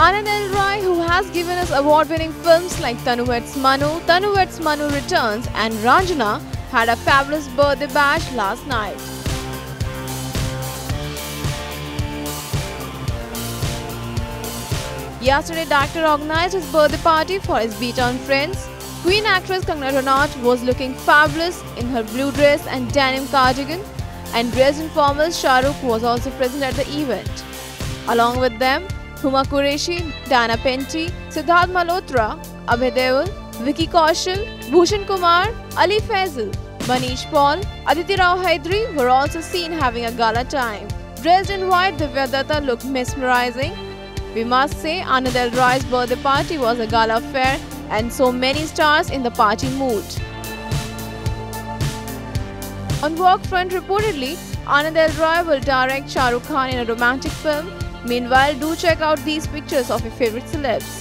Anand L Rai, who has given us award-winning films like Tanu Weds Manu, Tanu Weds Manu Returns and Raanjhanaa, had a fabulous birthday bash last night. Yesterday, the actor organized his birthday party for his B-Town friends. Queen actress Kangana Siddharth was looking fabulous in her blue dress and denim cardigan, and dressed in formals, Shah Rukh was also present at the event. Along with them, Huma Qureshi, Dana Penty, Siddharth Malhotra, Abhay Deol, Vicky Kaushal, Bhushan Kumar, Ali Faisal, Manish Paul, Aditi Rao Hydari were also seen having a gala time. Dressed in white, Divya Datta looked mesmerizing. We must say Anand L Rai's birthday party was a gala affair and so many stars in the party mood. On work front, reportedly, Anand L Rai will direct Shah Rukh Khan in a romantic film. Meanwhile, do check out these pictures of your favorite celebs.